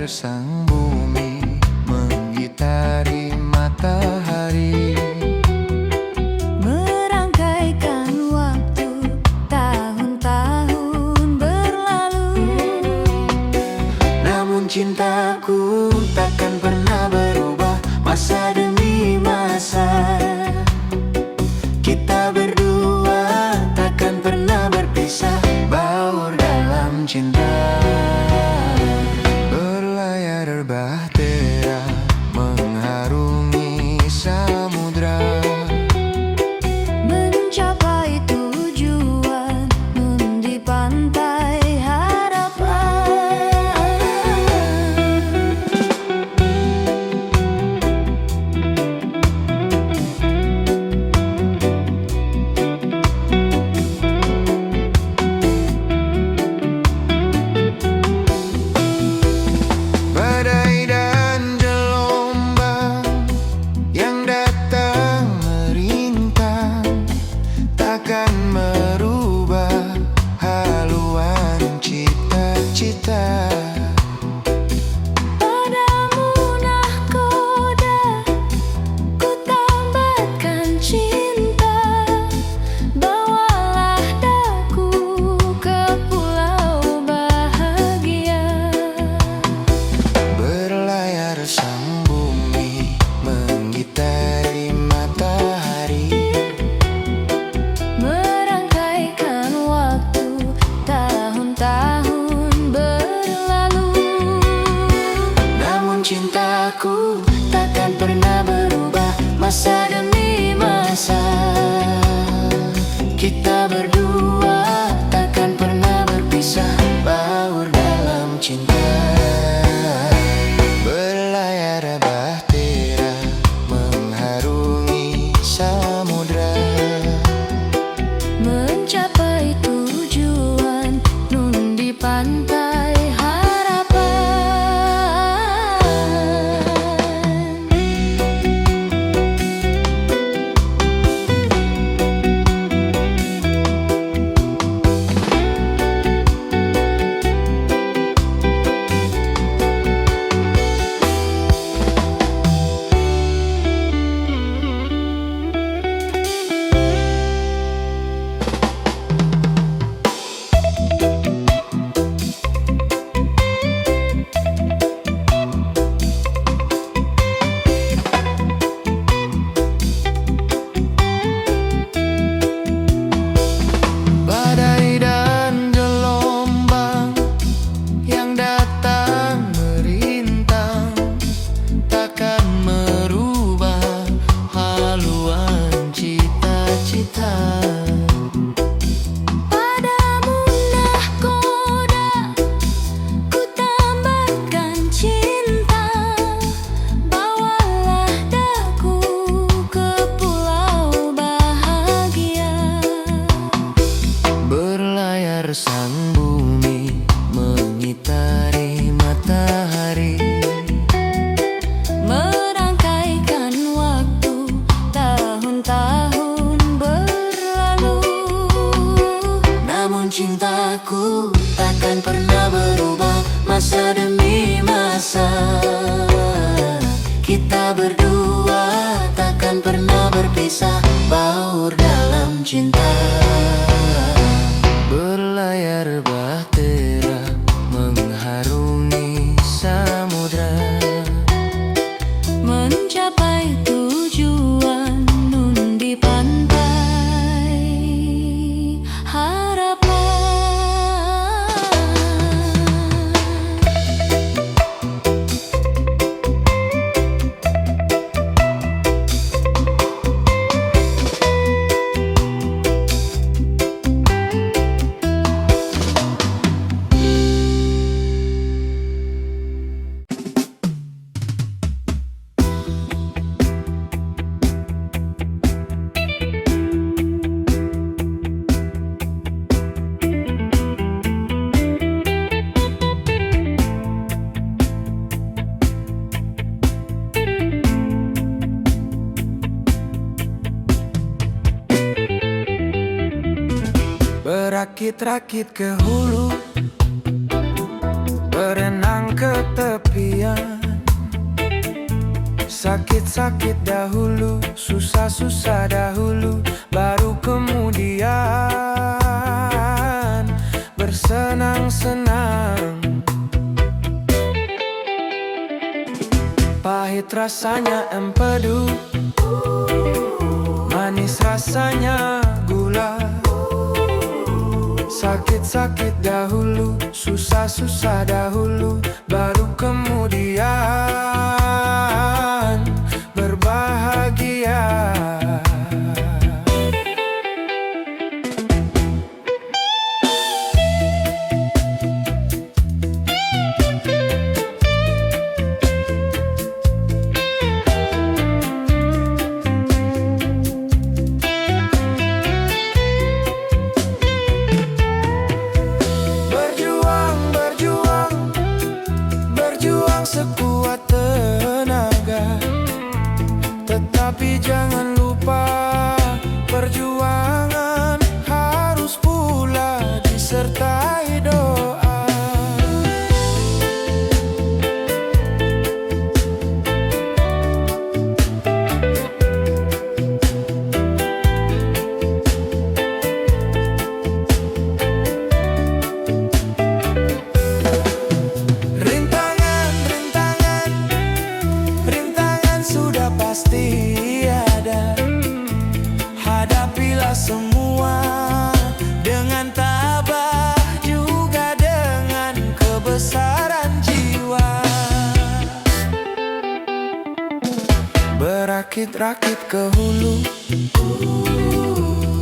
sang bumi mengitari matahari, merangkaikan waktu tahun-tahun berlalu. namun cintaku takkan pernah berubah masa demi masa. Kita berdua takkan pernah berpisah, baur dalam cinta. Berlayar bahtera mengharungi samudra, Mencapai tujuan di pantai harapan. badai dan gelombang yang datang merintang takkan merubah haluan cita-cita. Padamu nahkoda ku tambatkan cinta, bawalah daku ke pulau bahagia. Berlayar sang bumi mengitari matahari, Merangkaikan waktu tahun-tahun berlalu. namun cintaku takkan pernah berubah masa demi masa. Kita berdua takkan pernah berpisah, baur dalam cinta. Berlayar bahtera mengharungi samudra, Mencapai tujuan nun di pantai harapan. badai dan gelombang yang datang merintang takkan merubah haluan cita-cita. Padamu nahkoda ku tambatkan cinta, bawalah daku ke pulau bahagia. Berlayar sang bumi mengitari matahari, Merangkaikan waktu tahun-tahun berlalu. namun cintaku takkan pernah berubah masa demi masa. Kita berdua takkan pernah berpisah, baur dalam cinta. Berlayar bahtera mengharungi samudra, Mencapai tujuan nun di pantai harapan. Berakit-rakit ke hulu, berenang ke tepi, Sakit-sakit dahulu, susah-susah dahulu, baru kemudian bersenang-senang. Pahit rasanya empedu, manis rasanya gula. Sakit-sakit dahulu, susah-susah dahulu, baru kemudian berbahagia. Sekuat tenaga, tetapi jangan lupa perjuangan harus pula disertai doa. Pasti ada, hadapilah semua dengan tabah, juga dengan kebesaran jiwa. Berakit-rakit ke hulu,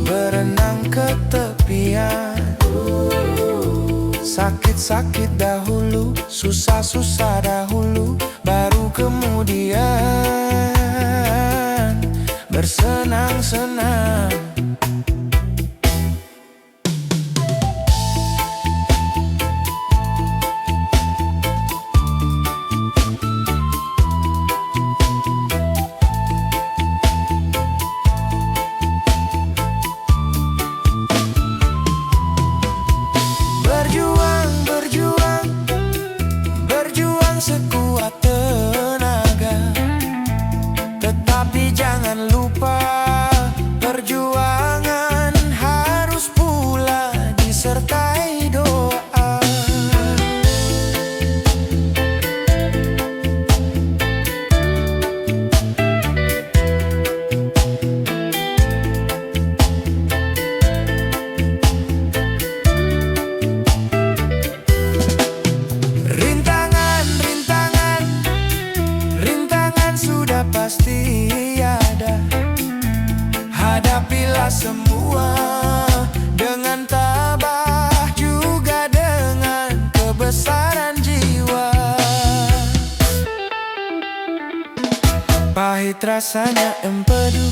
berenang ke tepian. Sakit-sakit dahulu, susah-susah dahulu, baru kemudian bersenang-senang. Berjuang sekuat tenaga, tetapi jangan lupa perjuangan harus pula disertai doa. Pasti ada, hadapilah semua dengan tabah, juga dengan kebesaran jiwa. Pahit rasanya empedu,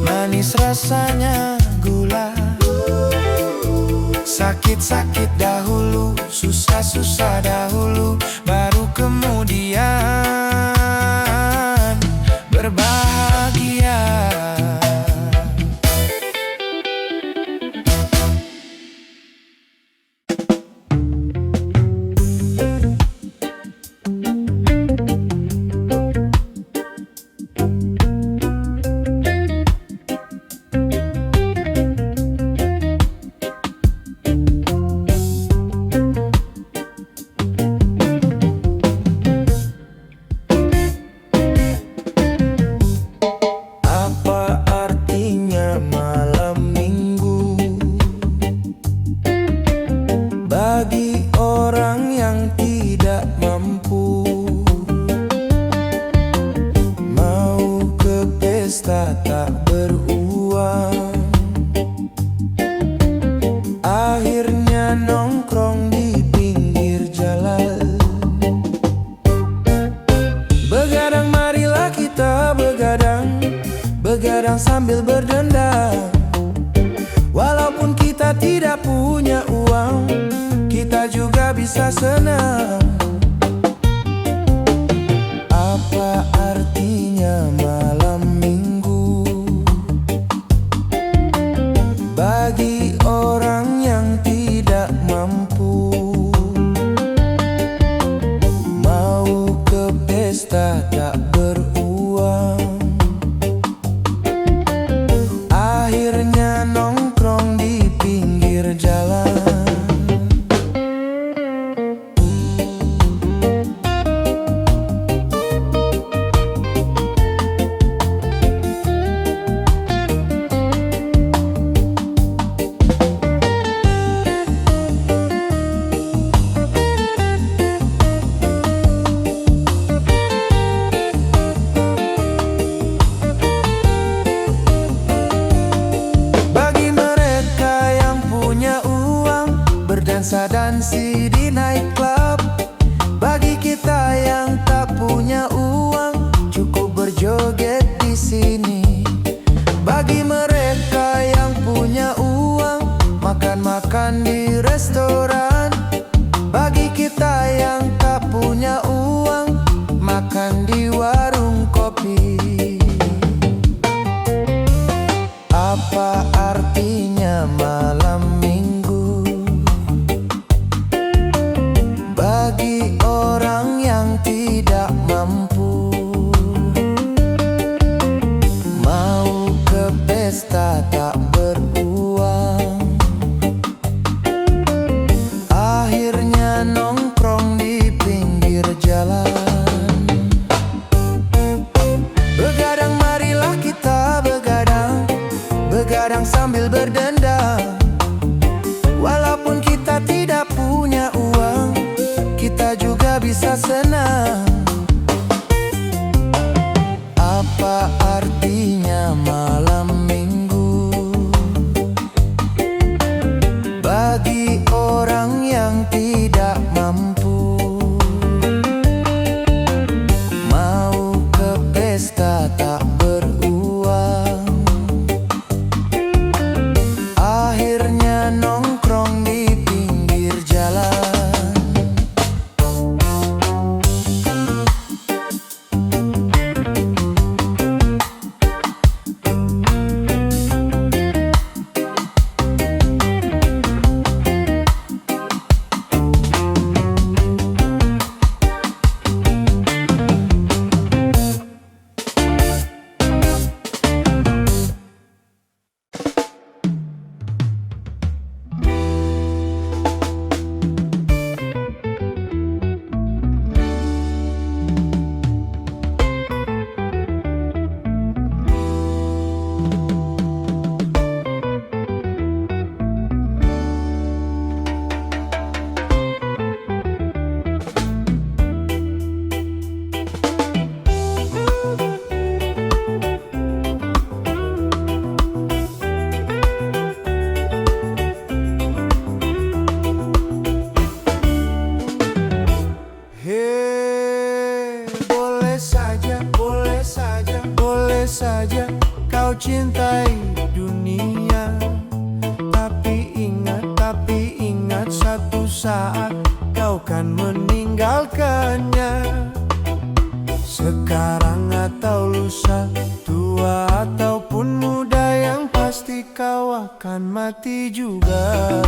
manis rasanya gula. Sakit-sakit dahulu, susah-susah dahulu, baru kemudian berbahagia. Bagi orang yang tidak mampu, mau ke pesta tak beruang, akhirnya nongkrong di pinggir jalan. Begadang, marilah kita begadang, begadang sambil berdendang. Walaupun kita tidak punya uang, kita juga bisa senang. Apa artinya malam minggu bagi orang yang tidak mampu, mau ke pesta dansi di nightclub. Bagi kita yang tak punya uang, cukup berjoget di sini. Bagi mereka yang punya uang, makan-makan di restoran. Bagi kita yang tak punya uang, makan di warung kopi. Apa artinya malam minggu bagi orang yang tidak mampu? Mau ke pesta tak beruang, akhirnya nongkrong di pinggir jalan. Begadang, marilah kita begadang, begadang sambil berdendang. Walaupun kita tidak punya uang, kita juga bisa senang. Apa artinya malam minggu bagi orang yang tidak mampu? Mau ke pesta tak beruang, akhirnya nongkrong di pinggir jalan. Boleh saja kau cintai dunia, tapi ingat satu saat kau kan meninggalkannya. Sekarang atau lusa, tua ataupun muda, yang pasti kau akan mati juga.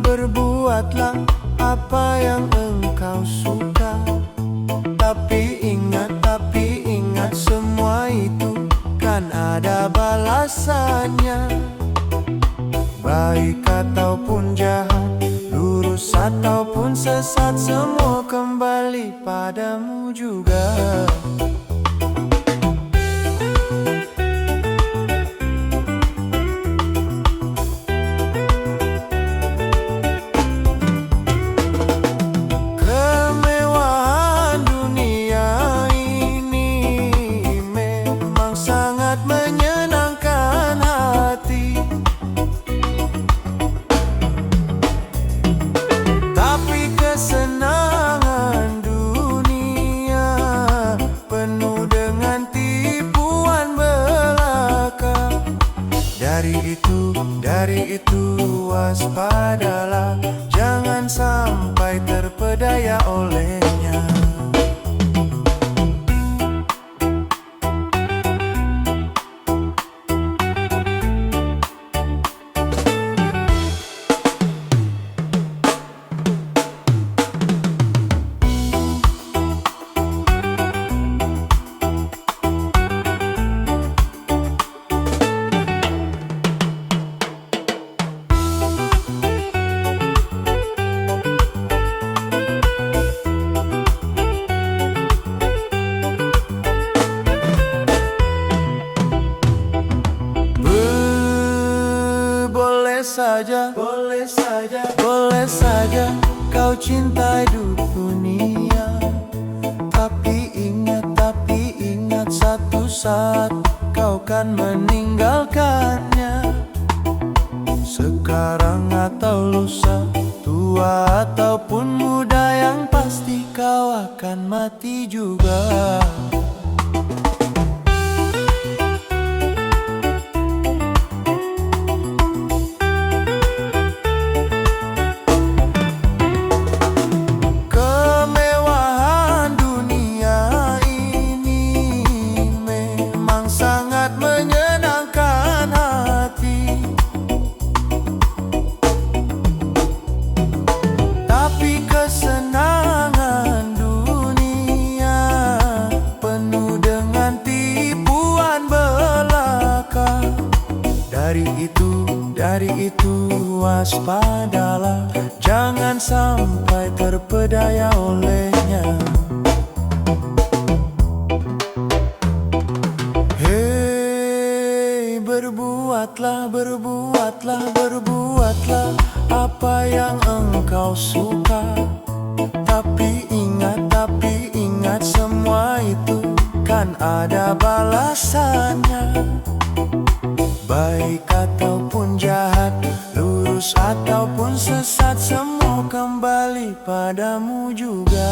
Berbuatlah apa yang engkau suka, tapi ingat semua itu kan ada balasannya. Baik ataupun jahat, lurus ataupun sesat, semua kembali padamu juga. Kesenangan dunia penuh dengan tipuan belaka. Dari itu waspadalah, jangan sampai terpedaya olehnya. Boleh saja kau cintai dunia. Tapi ingat satu saat kau kan meninggalkannya. Sekarang atau lusa, tua ataupun muda, yang pasti kau akan mati juga. Kemewahan dunia ini memang sangat menyenangkan hati. Tapi kesenangan dunia penuh dengan tipuan belaka. Dari itu waspadalah, jangan sampai terpedaya olehnya. Hei, berbuatlah apa yang engkau suka. Tapi ingat semua itu kan ada balasannya. Baik ataupun jahat, lurus ataupun sesat, semua kembali padamu juga.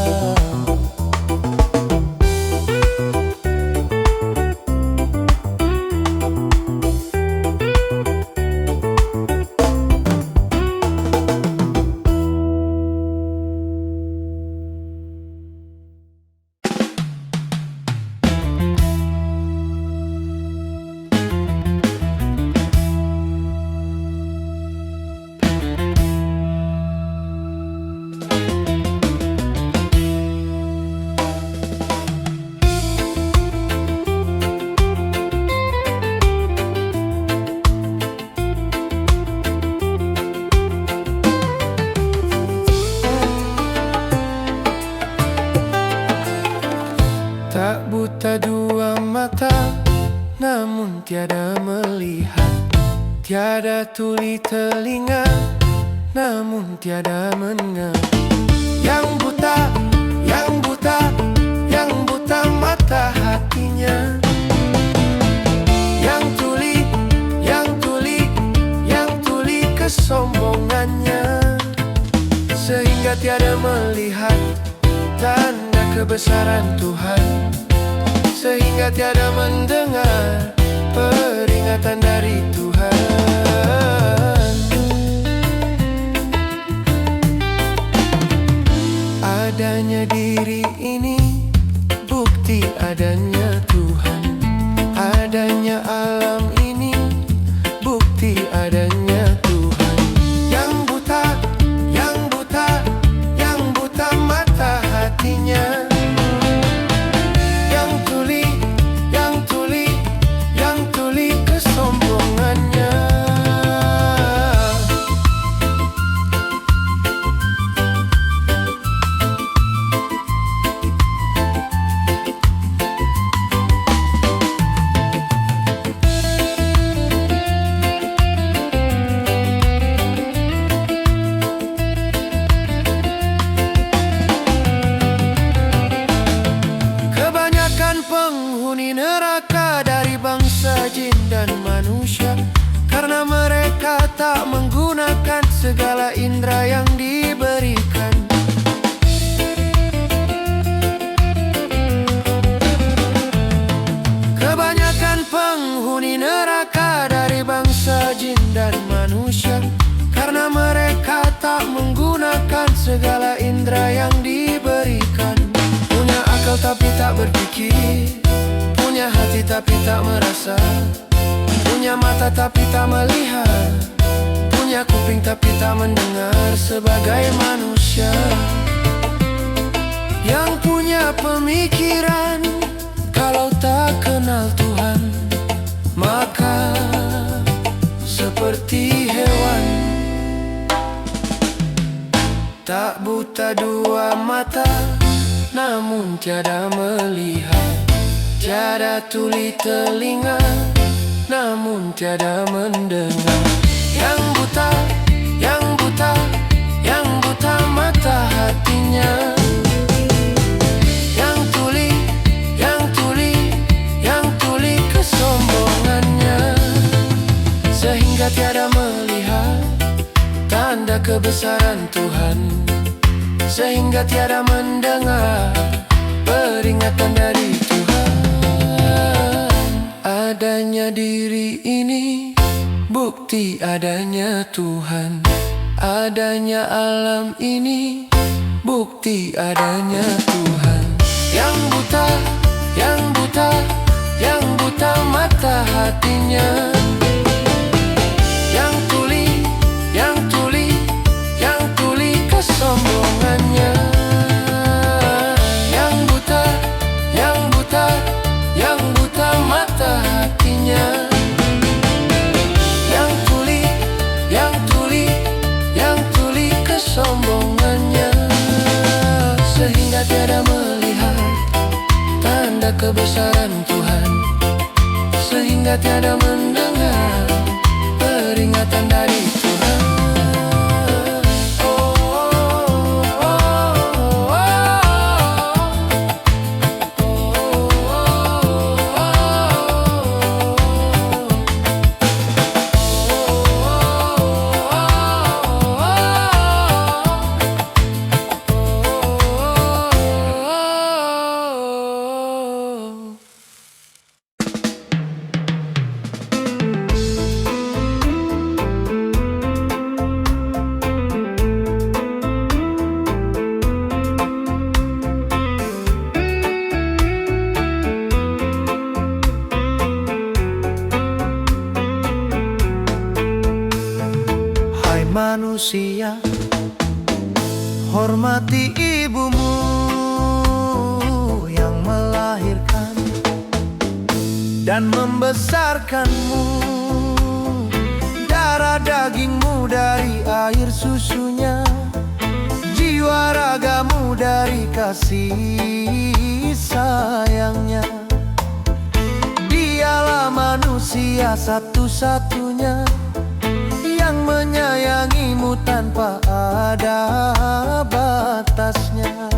Tak buta dua mata, namun tiada melihat. Tiada tuli telinga, namun tiada mendengar. Yang buta mata hatinya. Yang tuli kesombongannya. Sehingga tiada melihat tanda kebesaran Tuhan, sehingga tiada mendengar peringatan dari Tuhan. Adanya diri ini bukti adanya Tuhan. Adanya alam ini bukti adanya Tuhan. Yang buta mata hatinya. Yang tuli kesombongannya. Penghuni neraka dari bangsa jin dan manusia, karena mereka tak menggunakan segala indera yang diberikan. Kebanyakan penghuni neraka dari bangsa jin dan manusia, karena mereka tak menggunakan segala indera yang diberikan. Punya akal tapi tak berpikir, punya hati tapi tak merasa, punya mata tapi tak melihat, punya kuping tapi tak mendengar. Sebagai manusia yang punya pemikiran, kalau tak kenal Tuhan, maka seperti hewan. Tak buta dua mata, namun tiada melihat. Tiada tuli telinga, namun tiada mendengar. Yang buta mata hatinya. Yang tuli, yang tuli, yang tuli kesombongannya, sehingga tiada melihat tanda kebesaran Tuhan, sehingga tiada mendengar peringatan dari Tuhan. Adanya diri ini bukti adanya Tuhan, adanya alam ini bukti adanya Tuhan. Yang buta, yang buta, yang buta mata hatinya. Yang tuli, yang tuli, yang tuli kesombongannya. Yang buta, yang buta, yang buta mata hatinya. Yang tuli, yang tuli, yang tuli kesombongannya, sehingga tiada melihat tanda kebesaran Tuhan, sehingga tiada mendengar peringatan dari Tuhan. Manusia, hormati ibumu yang melahirkan dan membesarkanmu. Darah dagingmu dari air susunya, jiwa ragamu dari kasih sayangnya. Dialah manusia satu-satunya yang menyayangimu tanpa ada batasnya.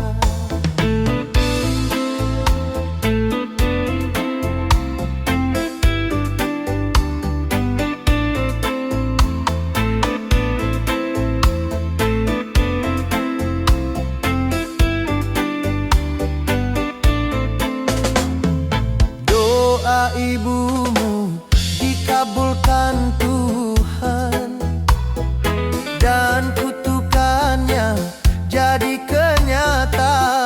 Doa ibumu dikabulkan Tuhan, dan kutukannya jadi kenyataan.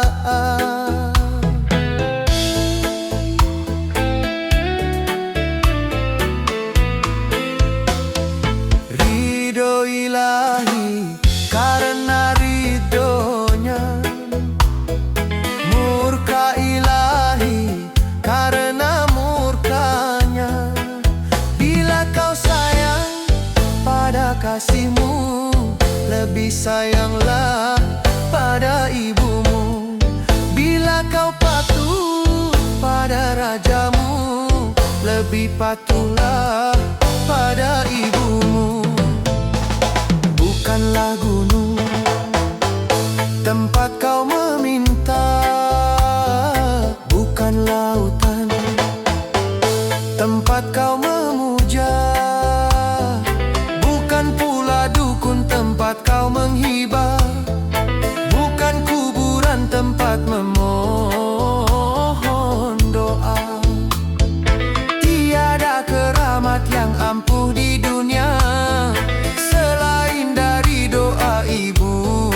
Ridho ilahi karena ridhonya, murka ilahi karena murkanya. Bila kau sayang pada kasihmu, lebih sayanglah pada ibumu. Bila kau patuh pada rajamu, lebih patuhlah pada ibumu. Bukanlah gunung tempat kau meminta, bukan lautan tempat kau memuja, bukan pula dukun tempat kau menghibah, bukan kuburan tempat memohon doa. Tiada keramat yang ampuh di dunia selain dari doa ibumu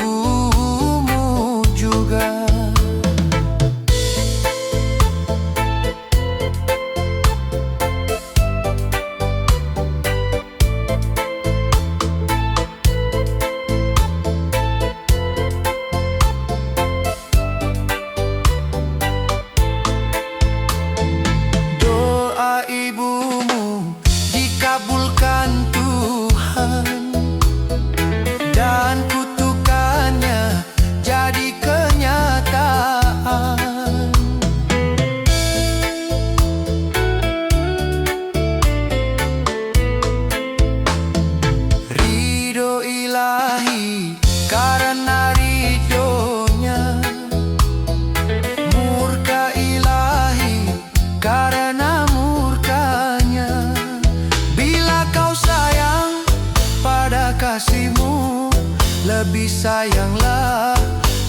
bersayanglah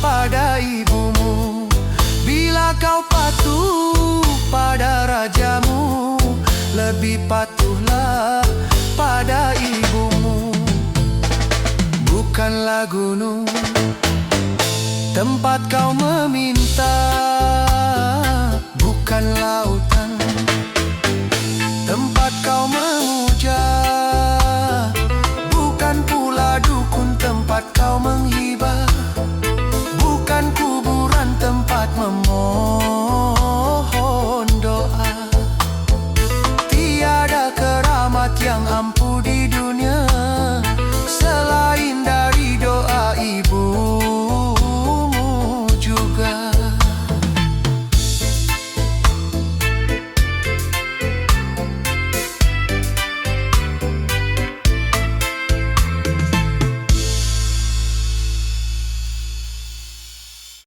pada ibumu. Bila kau patuh pada rajamu, lebih patuhlah pada ibumu. Bukanlah gunung tempat kau meminta, bukan lautan tempat kau memuja, bukan pula dukun tempat kau menghibah, bukan kuburan tempat memohon doa. Tiada keramat yang ampuh di